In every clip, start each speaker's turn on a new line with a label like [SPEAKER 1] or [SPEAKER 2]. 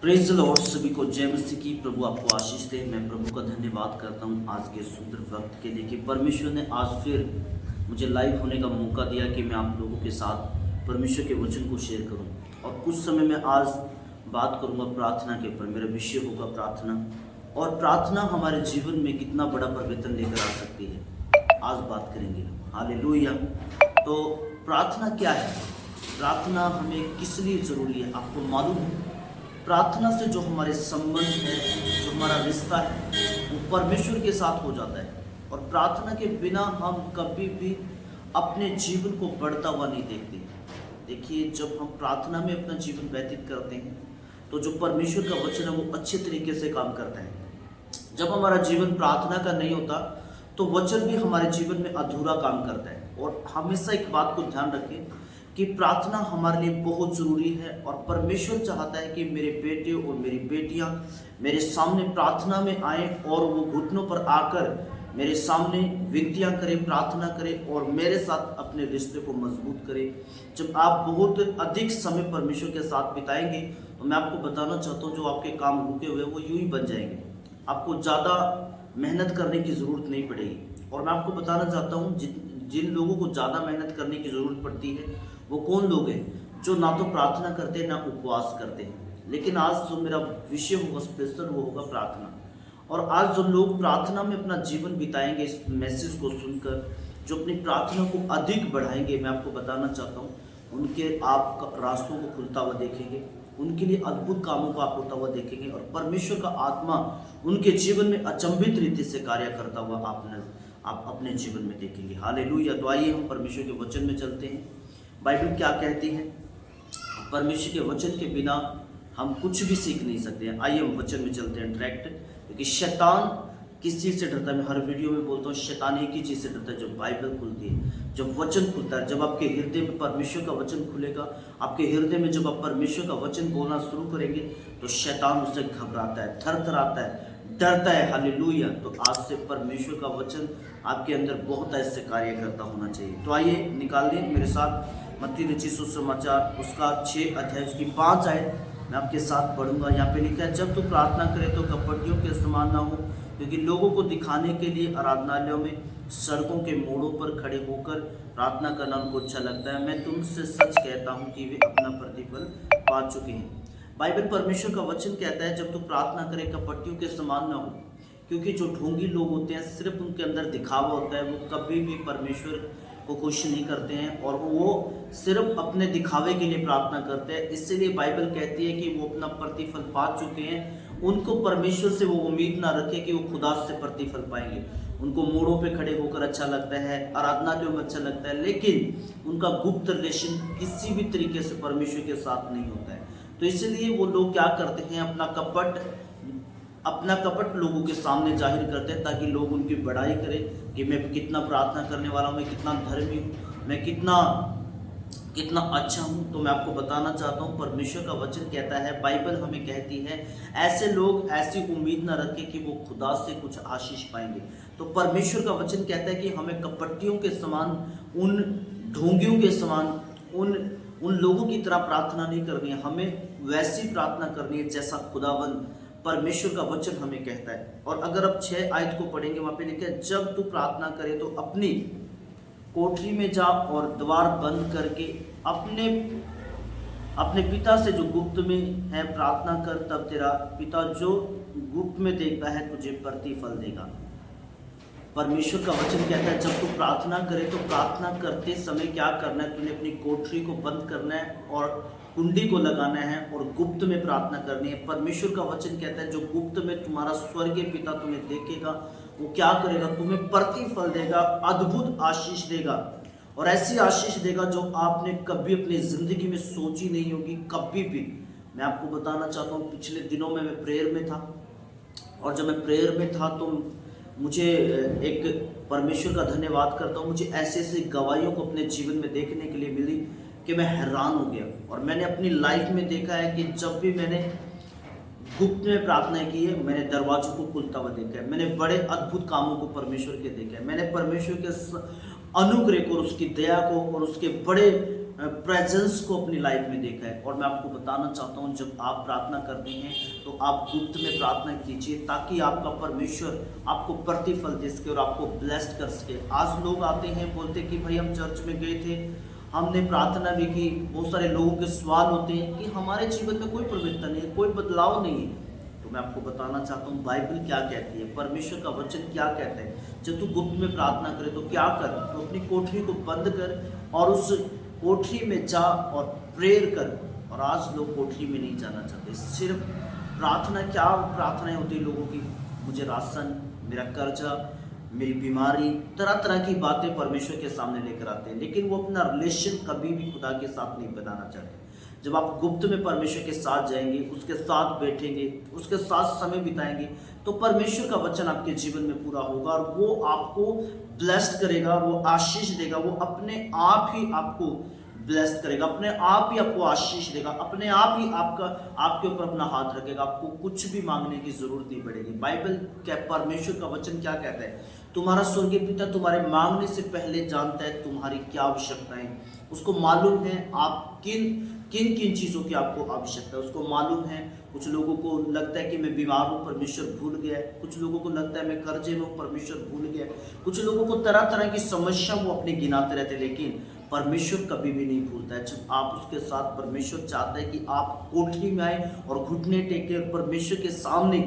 [SPEAKER 1] Praise the Lord. सभी को जय मसीह की। प्रभु आपको आशीष दे। मैं प्रभु का धन्यवाद करता हूँ आज के सुंदर वक्त के लिए कि परमेश्वर ने आज फिर मुझे लाइव होने का मौका दिया कि मैं आप लोगों के साथ परमेश्वर के वचन को शेयर करूँ। और कुछ समय में आज बात करूँगा प्रार्थना के ऊपर। मेरा विषय होगा प्रार्थना, और प्रार्थना हमारे जीवन में कितना बड़ा परिवर्तन लेकर आ सकती है, आज बात करेंगे। हालेलुया। तो प्रार्थना क्या है? प्रार्थना हमें किस लिए ज़रूरी है आपको मालूम है? प्रार्थना से जो हमारे संबंध है, जो हमारा रिश्ता है, वो परमेश्वर के साथ हो जाता है। और प्रार्थना के बिना हम कभी भी अपने जीवन को बढ़ता हुआ नहीं देखते। देखिए, जब हम प्रार्थना में अपना जीवन व्यतीत करते हैं तो जो परमेश्वर का वचन है वो अच्छे तरीके से काम करता है। जब हमारा जीवन प्रार्थना का नहीं होता तो वचन भी हमारे जीवन में अधूरा काम करता है। और हमेशा एक बात को ध्यान रखें कि प्रार्थना हमारे लिए बहुत ज़रूरी है। और परमेश्वर चाहता है कि मेरे बेटे और मेरी बेटियां मेरे सामने प्रार्थना में आए और वो घुटनों पर आकर मेरे सामने विनतियां करें, प्रार्थना करें और मेरे साथ अपने रिश्ते को मजबूत करें। जब आप बहुत अधिक समय परमेश्वर के साथ बिताएंगे तो मैं आपको बताना चाहता हूँ, जो आपके काम रुके हुए वो यूं ही बन जाएंगे। आपको ज़्यादा मेहनत करने की ज़रूरत नहीं पड़ेगी। और मैं आपको बताना चाहता हूँ, जिन लोगों को ज़्यादा मेहनत करने की ज़रूरत पड़ती है वो कौन लोग हैं? जो ना तो प्रार्थना करते हैं ना उपवास करते हैं। लेकिन आज जो मेरा विषय होगा स्पेशल, वो होगा प्रार्थना। और आज जो लोग प्रार्थना में अपना जीवन बिताएंगे, इस मैसेज को सुनकर जो अपनी प्रार्थना को अधिक बढ़ाएंगे, मैं आपको बताना चाहता हूँ, उनके आप रास्तों को खुलता हुआ देखेंगे, उनके लिए अद्भुत कामों को आप होता हुआ देखेंगे और परमेश्वर का आत्मा उनके जीवन में अचंभित रीति से कार्य करता हुआ आप अपने जीवन में देखेंगे। हालेलुया। तो आइए हम परमेश्वर के वचन में चलते हैं। बाइबल क्या कहती है? परमेश्वर के वचन के बिना हम कुछ भी सीख नहीं सकते हैं। आइए हम वचन में चलते हैं डायरेक्ट, क्योंकि शैतान किस चीज़ से डरता है? मैं हर वीडियो में बोलता हूँ, शैतान एक ही चीज़ से डरता है, जब बाइबल खुलती है, जब वचन खुलता है। जब आपके हृदय में परमेश्वर का वचन खुलेगा, आपके हृदय में जब आप परमेश्वर का वचन बोलना शुरू करेंगे तो शैतान उससे घबराता है, थरथराता है, डरता है। हालेलुया। तो आज से परमेश्वर का वचन आपके अंदर बहुत ऐसे कार्य करता होना चाहिए। तो आइए निकाल लें मेरे साथ मत्ती रचित सुसमाचार उसका 6 अध्याय उसकी 5 आयत मैं आपके साथ पढ़ूंगा। यहाँ पे लिखा है, जब तू प्रार्थना करे तो कपटियों के समान ना हो, क्योंकि लोगों को दिखाने के लिए आराधनालयों में सड़कों के मोड़ों पर खड़े होकर प्रार्थना करना उनको अच्छा लगता है। मैं तुमसे सच कहता हूँ कि वे अपना प्रतिफल पा चुके हैं। बाइबल परमेश्वर का वचन कहता है, जब तू प्रार्थना करे कपटियों के समान ना हो, क्योंकि जो ढोंगी लोग होते हैं सिर्फ उनके अंदर दिखावा होता है, वो कभी भी परमेश्वर को खुश नहीं करते हैं और वो सिर्फ अपने दिखावे के लिए प्रार्थना करते हैं। इसलिए बाइबल कहती है कि वो अपना प्रतिफल पा चुके हैं। उनको परमेश्वर से वो उम्मीद ना रखे कि वो खुदा से प्रतिफल पाएंगे। उनको मोड़ों पे खड़े होकर अच्छा लगता है, आराधनालयों में अच्छा लगता है, लेकिन उनका गुप्त रिलेशन किसी भी तरीके से परमेश्वर के साथ नहीं होता है। तो इसलिए वो लोग क्या करते हैं, अपना कपट लोगों के सामने जाहिर करते हैं, ताकि लोग उनकी बड़ाई करें कि मैं कितना प्रार्थना करने वाला हूँ, मैं कितना धर्मी हूँ, मैं कितना अच्छा हूँ। तो मैं आपको बताना चाहता हूँ, परमेश्वर का वचन कहता है, बाइबल हमें कहती है, ऐसे लोग ऐसी उम्मीद ना रखें कि वो खुदा से कुछ आशीष पाएंगे। तो परमेश्वर का वचन कहता है कि हमें कपटियों के समान, उन ढोंगियों के समान, उन लोगों की तरह प्रार्थना नहीं करनी है। हमें वैसी प्रार्थना करनी है जैसा खुदावंद परमेश्वर का वचन हमें कहता है। और अगर आप 6 आयत को पढ़ेंगे, वहां पे लिखा है, जब तू प्रार्थना करे तो अपनी कोठरी में जा और द्वार बंद करके अपने पिता से जो गुप्त में है प्रार्थना कर, तब तेरा पिता जो गुप्त में देखता है तुझे प्रतिफल देगा। परमेश्वर का वचन कहता है, जब तू प्रार्थना करे तो प्रार्थना करते समय क्या करना है? तूने अपनी कोठरी को बंद करना है और कुंडी को लगाना है और गुप्त में प्रार्थना करनी है। परमेश्वर का वचन कहता है, जो गुप्त में तुम्हारा स्वर्गीय पिता तुम्हें देखेगा, वो क्या करेगा? तुम्हें प्रतिफल देगा, अद्भुत आशीष देगा। और ऐसी आशीष देगा जो आपने कभी अपनी जिंदगी में सोची नहीं होगी, कभी भी। मैं आपको बताना चाहता हूँ, पिछले दिनों में मैं प्रेयर में था, और जब मैं प्रेयर में था तो मुझे एक परमेश्वर का धन्यवाद करता हूँ, मुझे ऐसे ऐसी गवाहियों को अपने जीवन में देखने के लिए मिली कि मैं हैरान हो गया। और मैंने अपनी लाइफ में देखा है कि जब भी मैंने गुप्त में प्रार्थना की है, मैंने दरवाजों को खुलता हुआ देखा है, मैंने बड़े अद्भुत कामों को परमेश्वर के देखा है, मैंने परमेश्वर के अनुग्रह को, उसकी दया को और उसके बड़े प्रेजेंस को अपनी लाइफ में देखा है। और मैं आपको बताना चाहता हूँ, जब आप प्रार्थना करते हैं तो आप गुप्त में प्रार्थना कीजिए, ताकि आपका परमेश्वर आपको प्रतिफल दे सके और आपको ब्लेस्ड कर सके। आज लोग आते हैं, बोलते कि भाई हम चर्च में गए थे, हमने प्रार्थना भी की। बहुत सारे लोगों के सवाल होते हैं कि हमारे जीवन में कोई परिवर्तन नहीं है, कोई बदलाव नहीं है। तो मैं आपको बताना चाहता हूँ बाइबल क्या कहती है, परमेश्वर का वचन क्या कहता है। जब तू गुप्त में प्रार्थना करे तो क्या कर, तो अपनी कोठरी को बंद कर और उस कोठरी में जा और प्रेयर कर। और आज लोग कोठरी में नहीं जाना चाहते, सिर्फ प्रार्थना। क्या प्रार्थनाएं होती है लोगों की, मुझे राशन, मेरा कर्जा, मेरी बीमारी, तरह तरह की बातें परमेश्वर के सामने लेकर आते हैं, लेकिन वो अपना रिलेशन कभी भी खुदा के साथ नहीं बनाना चाहते। जब आप गुप्त में परमेश्वर के साथ जाएंगे, उसके साथ बैठेंगे, उसके साथ समय बिताएंगे, तो परमेश्वर का वचन आपके जीवन में पूरा होगा और वो आपको ब्लेस्ड करेगा, वो आशीष देगा। वो अपने आप ही आपको ब्लेस्ड करेगा, अपने आप ही आपको आशीष देगा, अपने आप ही आपके ऊपर अपना हाथ रखेगा। आपको कुछ भी मांगने की जरूरत नहीं पड़ेगी। बाइबल क्या, परमेश्वर का वचन क्या कहता है, तुम्हारा स्वर्गीय पिता तुम्हारे मांगने से पहले जानता है तुम्हारी क्या आवश्यकताएं। उसको मालूम है आप किन किन चीज़ों की आपको आवश्यकता है, उसको मालूम है। कुछ लोगों को लगता है कि मैं बीमार हूँ, परमेश्वर भूल गया है। कुछ लोगों को लगता है मैं कर्जे में हूँ, परमेश्वर भूल गया है। कुछ लोगों को तरह तरह की समस्या वो अपने गिनाते रहते हैं, लेकिन परमेश्वर कभी भी नहीं भूलता है। जब आप उसके साथ, परमेश्वर चाहता है कि आप कोठरी में आए और घुटने टेके परमेश्वर के सामने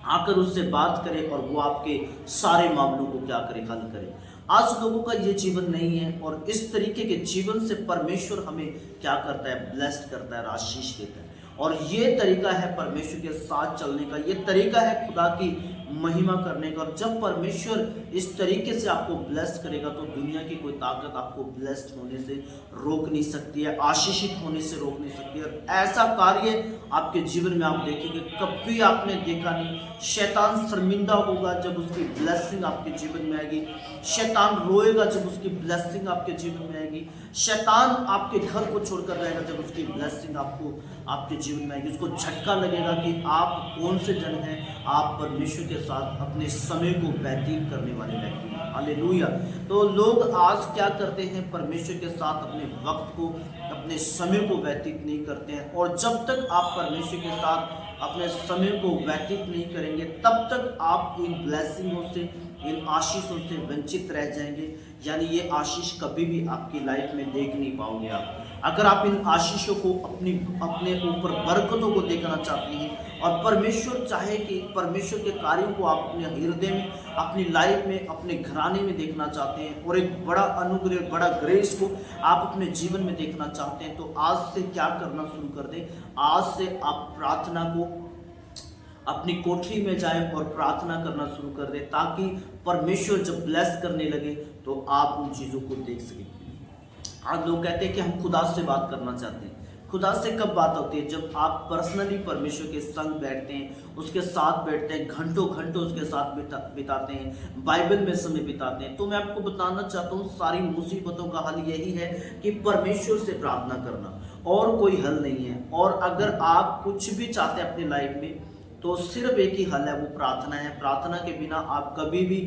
[SPEAKER 1] आकर उससे बात करें और वो आपके सारे मामलों को क्या करे, हल करे। आज लोगों का ये जीवन नहीं है, और इस तरीके के जीवन से परमेश्वर हमें क्या करता है, ब्लेस्ड करता है, आशीष देता है। और ये तरीका है परमेश्वर के साथ चलने का, ये तरीका है खुदा की महिमा करने का। और जब परमेश्वर इस तरीके से आपको ब्लेस्ड करेगा तो दुनिया की कोई ताकत आपको ब्लेस्ड होने से रोक नहीं सकती है, आशीषित होने से रोक नहीं सकती है। और ऐसा कार्य आपके जीवन में आप देखेंगे, कभी आपने देखा नहीं। शैतान शर्मिंदा होगा जब उसकी ब्लेसिंग आपके जीवन में आएगी, शैतान रोएगा जब उसकी ब्लेसिंग आपके जीवन में आएगी, शैतान आपके घर को छोड़कर रहेगा जब उसकी ब्लेसिंग आपके जीवन में आएगी। उसको झटका लगेगा कि आप कौन से जन हैं, आप परमेश्वर के साथ अपने समय को व्यतीत करने वाले व्यक्ति हैं। हालेलुया। तो लोग आज क्या करते हैं, परमेश्वर के साथ अपने वक्त को, अपने समय को व्यतीत नहीं करते हैं। और जब तक आप परमेश्वर के साथ अपने समय को व्यतीत नहीं करेंगे, तब तक आप इन ब्लेसिंगों से, इन आशीषों से वंचित रह जाएंगे। यानी ये आशीष कभी भी आपकी लाइफ में देख नहीं पाओगे आप। अगर आप इन आशीषों को अपने ऊपर बरकतों को देखना चाहते हैं, और परमेश्वर चाहे कि परमेश्वर के कार्यों को आप अपने हृदय में, अपनी लाइफ में, अपने घराने में देखना चाहते हैं, और एक बड़ा अनुग्रह, बड़ा ग्रेस को आप अपने जीवन में देखना चाहते हैं, तो आज से क्या करना शुरू कर दें, आज से आप प्रार्थना को अपनी कोठरी में जाएं और प्रार्थना करना शुरू कर दें, ताकि परमेश्वर जब ब्लेस करने लगे तो आप उन चीज़ों को देख सकें। आज लोग कहते हैं कि हम खुदा से बात करना चाहते हैं। खुदा से कब बात होती है, जब आप पर्सनली परमेश्वर के संग बैठते हैं, उसके साथ बैठते हैं, घंटों घंटों उसके साथ बिताते हैं, बाइबल में समय बिताते हैं। तो मैं आपको बताना चाहता हूँ, सारी मुसीबतों का हल यही है कि परमेश्वर से प्रार्थना करना, और कोई हल नहीं है। और अगर आप कुछ भी चाहते हैं अपनी लाइफ में, तो सिर्फ एक ही हल है, वो प्रार्थना है। प्रार्थना के बिना आप कभी भी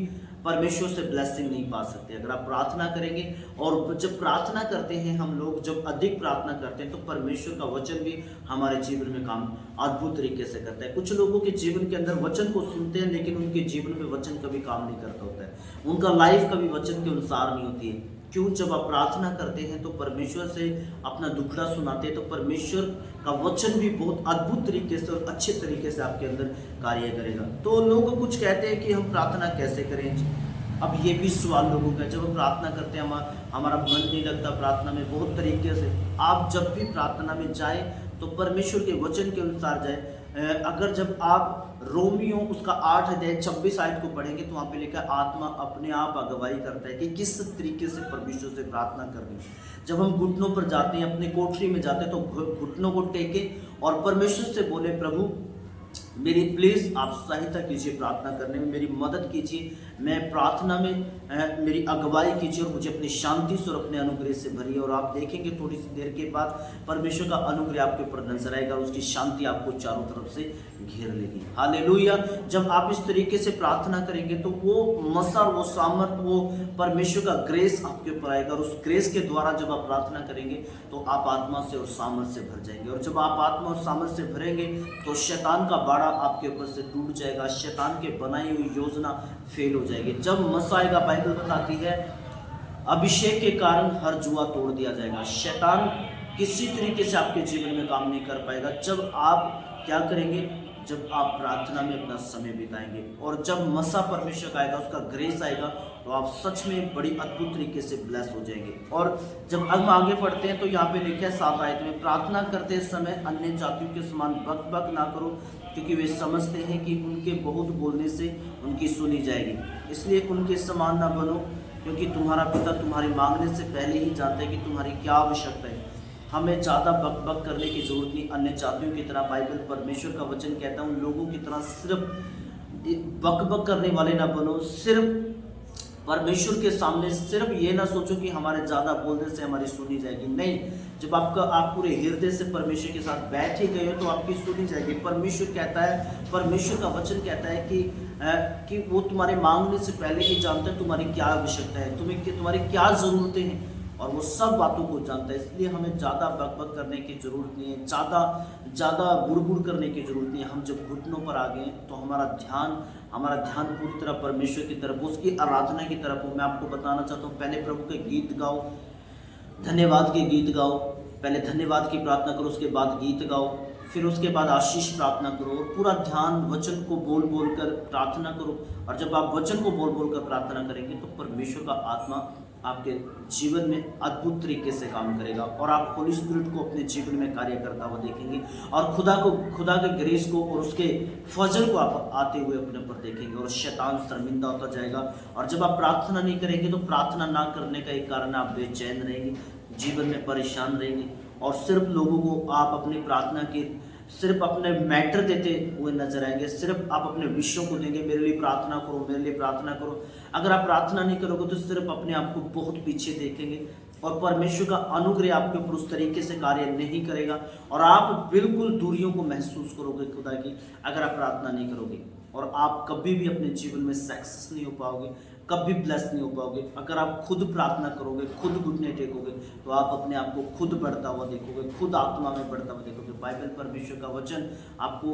[SPEAKER 1] परमेश्वर से ब्लेसिंग नहीं पा सकते। अगर आप प्रार्थना करेंगे, और जब प्रार्थना करते हैं हम लोग, जब अधिक प्रार्थना करते हैं, तो परमेश्वर का वचन भी हमारे जीवन में काम अद्भुत तरीके से करता है। कुछ लोगों के जीवन के अंदर वचन को सुनते हैं, लेकिन उनके जीवन में वचन कभी काम नहीं करता होता है, उनका लाइफ कभी वचन के अनुसार नहीं होती है। क्यों? जब आप प्रार्थना करते हैं तो परमेश्वर से अपना दुखड़ा सुनाते हैं, तो परमेश्वर का वचन भी बहुत अद्भुत तरीके से और अच्छे तरीके से आपके अंदर कार्य करेगा। तो लोग कुछ कहते हैं कि हम प्रार्थना कैसे करें। अब ये भी सवाल लोगों का, जब हम प्रार्थना करते हैं हमारा मन नहीं लगता प्रार्थना में। बहुत तरीके से आप जब भी प्रार्थना में जाएं तो परमेश्वर के वचन के अनुसार जाए। अगर जब आप रोमियो उसका 8 अध्याय 26 आयत को पढ़ेंगे, तो वहाँ पे लिखा है, आत्मा अपने आप अगुवाई करता है कि किस तरीके से परमेश्वर से प्रार्थना करनी। जब हम घुटनों पर जाते हैं, अपने कोठरी में जाते हैं, तो घुटनों को टेके और परमेश्वर से बोले, प्रभु मेरी प्लीज़ आप सहायता कीजिए, प्रार्थना करने में मेरी मदद कीजिए, मैं प्रार्थना में मेरी अगुवाई कीजिए, और मुझे अपनी शांति से और अपने अनुग्रह से भरिए। और आप देखेंगे थोड़ी सी देर के बाद परमेश्वर का अनुग्रह आपके ऊपर नजर आएगा, उसकी शांति आपको चारों तरफ से घेर लेगी। हालेलुया। जब आप इस तरीके से प्रार्थना करेंगे तो वो मसा, वो सामर्थ, वो परमेश्वर का ग्रेस आपके ऊपर आएगा, और उस ग्रेस के द्वारा जब आप प्रार्थना करेंगे तो आप आत्मा से और सामर्थ से भर जाएंगे। और जब आप आत्मा और सामर्थ से भरेंगे तो शैतान का बाड़ा आपके ऊपर से टूट जाएगा, शैतान के बनाई हुई योजना फेल हो जाएगी। जब मसा आएगा, बाइबल बताती है अभिषेक के कारण हर जुआ तोड़ दिया जाएगा। शैतान किसी तरीके से आपके जीवन में काम नहीं कर पाएगा जब आप क्या करेंगे, जब आप प्रार्थना में अपना समय बिताएंगे। और जब मसा परमेश्वर का आएगा, उसका ग्रेस आएगा, तो आप सच में बड़ी अद्भुत तरीके से ब्लेस हो जाएंगे। और जब हम आगे पढ़ते हैं तो यहाँ पे लिखा है 7 आयत में, प्रार्थना करते समय अन्य जातियों के समान बक बक ना करो, क्योंकि वे समझते हैं कि उनके बहुत बोलने से उनकी सुनी जाएगी। इसलिए उनके समान ना बनो, क्योंकि तुम्हारा पिता तुम्हारे मांगने से पहले ही जानता है कि तुम्हारी क्या आवश्यकता है। हमें ज़्यादा बक बक करने की जरूरत नहीं। अन्य जातियों की तरह बाइबल परमेश्वर का वचन कहता है उन लोगों की तरह सिर्फ बक बक करने वाले ना बनो। सिर्फ परमेश्वर के सामने सिर्फ ये ना सोचो कि हमारे ज़्यादा बोलने से हमारी सुनी जाएगी। नहीं, जब आप पूरे हृदय से परमेश्वर के साथ बैठ ही गए हो तो आपकी सुनी जाएगी। परमेश्वर कहता है, परमेश्वर का वचन कहता है कि वो तुम्हारे मांगने से पहले ही जानता है तुम्हारी क्या आवश्यकता है, तुम्हारी क्या ज़रूरतें हैं, और वो सब बातों को जानता है। इसलिए हमें ज़्यादा बकबक करने की ज़रूरत नहीं है, ज़्यादा बुड़बुड़ करने की ज़रूरत नहीं है। हम जब घुटनों पर आ गए तो हमारा ध्यान पूरी तरह परमेश्वर की तरफ, उसकी आराधना की तरफ हो। मैं आपको बताना चाहता हूँ, पहले प्रभु के गीत गाओ, धन्यवाद के गीत गाओ। पहले धन्यवाद की प्रार्थना करो, उसके बाद गीत गाओ, फिर उसके बाद आशीष प्रार्थना करो, और पूरा ध्यान वचन को बोल बोल कर प्रार्थना करो। और जब आप वचन को बोल बोल कर प्रार्थना करेंगे तो परमेश्वर का आत्मा आपके जीवन में अद्भुत तरीके से काम करेगा, और आप होली स्पिरिट को अपने जीवन में कार्य करता हुआ देखेंगे, और खुदा के ग्रेस को और उसके फजल को आप आते हुए अपने ऊपर देखेंगे, और शैतान शर्मिंदा होता जाएगा। और जब आप प्रार्थना नहीं करेंगे तो प्रार्थना ना करने का एक कारण आप बेचैन रहेंगे, जीवन में परेशान रहेंगे, और सिर्फ लोगों को आप अपनी प्रार्थना की सिर्फ अपने मैटर देते हुए नजर आएंगे। सिर्फ आप अपने विषयों को देंगे, मेरे लिए प्रार्थना करो, मेरे लिए प्रार्थना करो। अगर आप प्रार्थना नहीं करोगे तो सिर्फ अपने आप को बहुत पीछे देखेंगे, और परमेश्वर का अनुग्रह आपके ऊपर उस तरीके से कार्य नहीं करेगा, और आप बिल्कुल दूरियों को महसूस करोगे खुदा की, अगर आप प्रार्थना नहीं करोगे। और आप कभी भी अपने जीवन में सक्सेस नहीं हो पाओगे, कभी ब्लेस नहीं हो पाओगे। अगर आप खुद प्रार्थना करोगे, खुद घुटने टेकोगे, तो आप अपने आप को खुद बढ़ता हुआ देखोगे, खुद आत्मा में बढ़ता हुआ देखोगे। बाइबल परमेश्वर का वचन आपको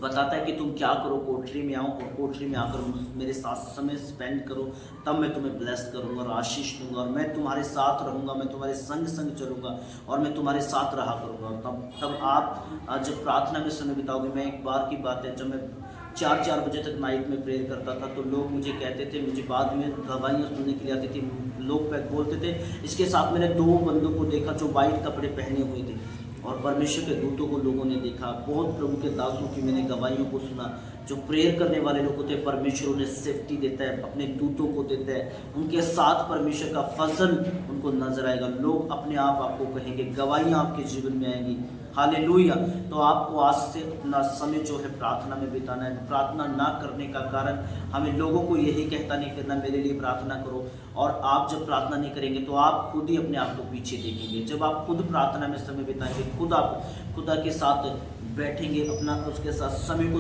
[SPEAKER 1] बताता है कि तुम क्या करो, कोठरी में आओ, और कोठरी में आकर मेरे साथ समय स्पेंड करो, तब मैं तुम्हें ब्लेस करूंगा और आशीष दूंगा, और मैं तुम्हारे साथ रहूंगा, मैं तुम्हारे संग संग चलूंगा, और मैं तुम्हारे साथ रहा करूंगा। और तब आप जब प्रार्थना में समय बिताओगे, मैं एक बार की बात है, जब मैं 4 बजे तक नाइट में प्रेयर करता था, तो लोग मुझे कहते थे, मुझे बाद में गवाहियाँ सुनने के लिए आती थी, लोग बोलते थे। इसके साथ मैंने 2 बंदों को देखा जो वाइट कपड़े पहने हुए थे, और परमेश्वर के दूतों को लोगों ने देखा। बहुत प्रभु के दासों की मैंने गवाहियों को सुना, जो प्रेयर करने वाले लोग होते हैं, परमेश्वर उन्हें सेफ्टी देता है, अपने दूतों को देता है, उनके साथ परमेश्वर का फजल उनको नजर आएगा। लोग अपने आप आपको कहेंगे, गवाहियाँ आपके जीवन में आएंगी। हालेलुया। तो आपको आज से अपना समय जो है प्रार्थना में बिताना है। प्रार्थना ना करने का कारण हमें लोगों को यही कहता नहीं फिरना, मेरे लिए प्रार्थना करो, और आप जब प्रार्थना नहीं करेंगे तो आप खुद ही अपने आप को पीछे देखेंगे। जब आप खुद प्रार्थना में समय बिताएंगे, खुद आप खुदा के साथ बैठेंगे, अपना उसके साथ समय को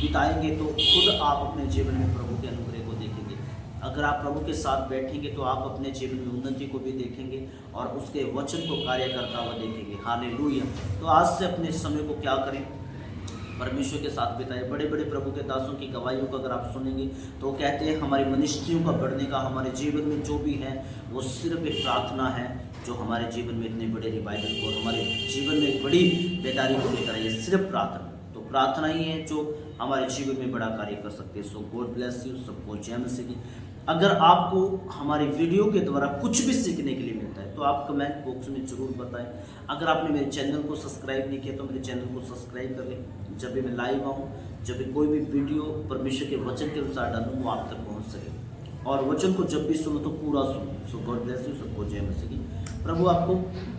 [SPEAKER 1] बिताएंगे, तो खुद आप अपने जीवन में प्रभु के अनुग्रह को देखेंगे। अगर आप प्रभु के साथ बैठेंगे तो आप अपने जीवन में उन्नति को भी देखेंगे, और उसके वचन को कार्य करता हुआ देखेंगे। हालेलुया। तो आज से अपने समय को क्या करें, परमेश्वर के साथ बिताए। बड़े बड़े प्रभु के दासों की गवाहियों को अगर आप सुनेंगे तो वो कहते हैं हमारी मनुष्यों का बढ़ने का, हमारे जीवन में जो भी है वो सिर्फ एक प्रार्थना है, जो हमारे जीवन में इतने बड़े रिवाइवल को, हमारे जीवन में एक बड़ी बेदारी को लेकर आई है। सिर्फ प्रार्थना, तो प्रार्थना ही है जो हमारे जीवन में बड़ा कार्य कर सकते हैं। सो गॉड ब्लेस यू, सबको जय मसीह की। अगर आपको हमारे वीडियो के द्वारा कुछ भी सीखने के लिए मिलता है तो आप कमेंट बॉक्स में ज़रूर बताएं। अगर आपने मेरे चैनल को सब्सक्राइब नहीं किया तो मेरे चैनल को सब्सक्राइब कर लें, जब भी मैं लाइव आऊँ, जब भी कोई भी वीडियो परमेश्वर के वचन के अनुसार डालूँ वो आप तक पहुँच सके, और वचन को जब भी सुनो तो पूरा सुनो। सो गॉड ब्लेस यू, सबको जय मसीह की। प्रभु आपको